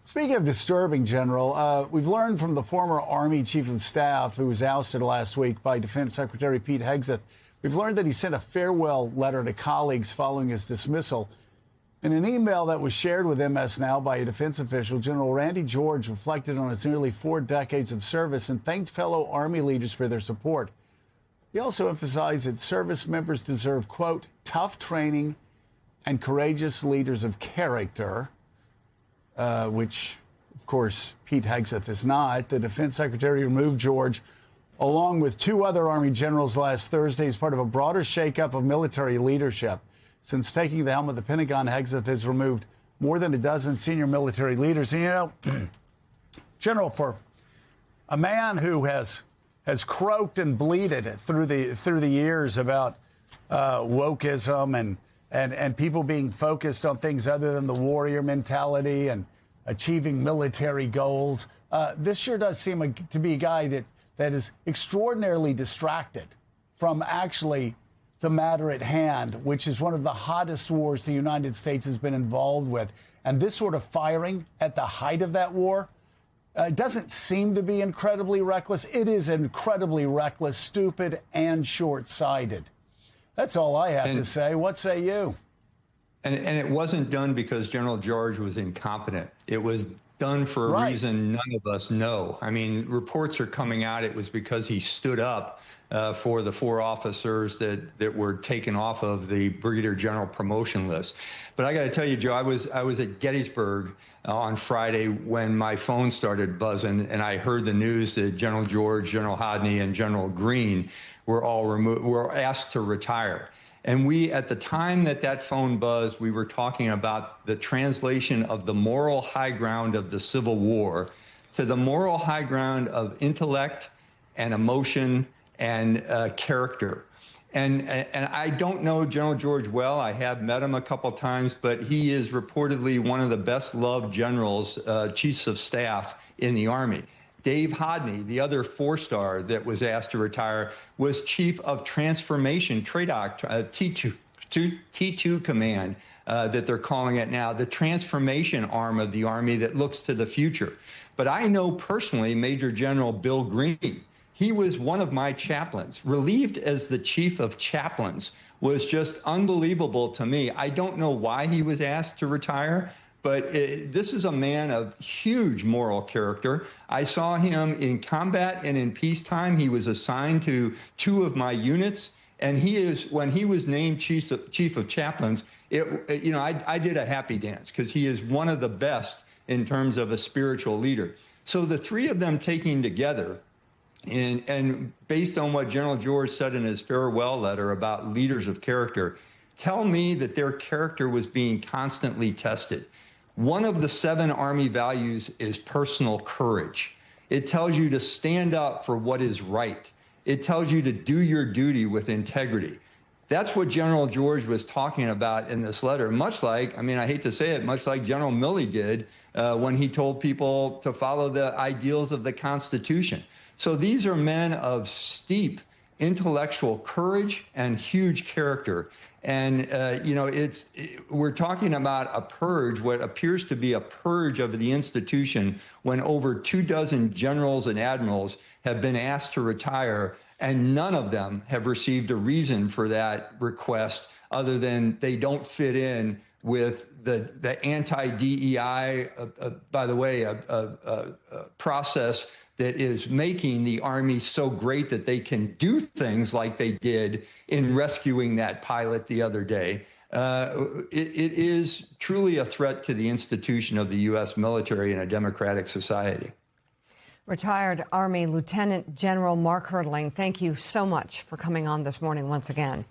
Speaking of disturbing, General, we've learned from the former Army Chief of Staff, who was ousted last week by Defense Secretary Pete Hegseth, we've learned that he sent a farewell letter to colleagues following his dismissal. In an email that was shared with MS Now by a defense official, General Randy George reflected on his nearly 4 decades of service and thanked fellow Army leaders for their support. He also emphasized that service members deserve, quote, tough training and courageous leaders of character, which, of course, Pete Hegseth is not. The defense secretary removed George, along with 2 other Army generals last Thursday, as part of a broader shakeup of military leadership. Since taking the helm of the Pentagon, Hegseth has removed more than a dozen senior military leaders. And, you know, General, for a man who has croaked and bleated through the years about wokeism and people being focused on things other than the warrior mentality and achieving military goals, this sure does seem to be a guy that is extraordinarily distracted from actually the matter at hand, which is one of the hottest wars the United States has been involved with. And this sort of firing at the height of that war doesn't seem to be incredibly reckless. It is incredibly reckless, stupid, and short-sighted. That's all I have to say. What say you? And it wasn't done because General George was incompetent. It was done for a reason none of us know. I mean, reports are coming out. It was because he stood up for the 4 officers that were taken off of the Brigadier General promotion list. But I got to tell you, Joe, I was at Gettysburg on Friday when my phone started buzzing, and I heard the news that General George, General Hodney, and General Green were asked to retire. And we, at the time that phone buzzed, we were talking about the translation of the moral high ground of the Civil War to the moral high ground of intellect and emotion and character. And I don't know General George well. I have met him a couple times, but he is reportedly one of the best loved generals, chiefs of staff in the Army. Dave Hodney, the other 4-star that was asked to retire, was chief of transformation, TRADOC, T2 command that they're calling it now, the transformation arm of the Army that looks to the future. But I know personally Major General Bill Green. He was one of my chaplains. Relieved as the chief of chaplains was just unbelievable to me. I don't know why he was asked to retire, but this is a man of huge moral character. I saw him in combat and in peacetime. He was assigned to 2 of my units, and when he was named chief of chaplains, I did a happy dance because he is one of the best in terms of a spiritual leader. So the 3 of them taking together, and based on what General George said in his farewell letter about leaders of character, tell me that their character was being constantly tested. One of the 7 Army values is personal courage. It tells you to stand up for what is right. It tells you to do your duty with integrity. That's what General George was talking about in this letter, much like, I mean, I hate to say it, much like General Milley did when he told people to follow the ideals of the Constitution. So these are men of steep intellectual courage and huge character. And, we're talking about a purge, what appears to be a purge of the institution when over 24 generals and admirals have been asked to retire, and none of them have received a reason for that request other than they don't fit in with the anti-DEI, by the way, process that is making the Army so great that they can do things like they did in rescuing that pilot the other day. It is truly a threat to the institution of the U.S. military in a democratic society. Retired Army Lieutenant General Mark Hertling, thank you so much for coming on this morning once again.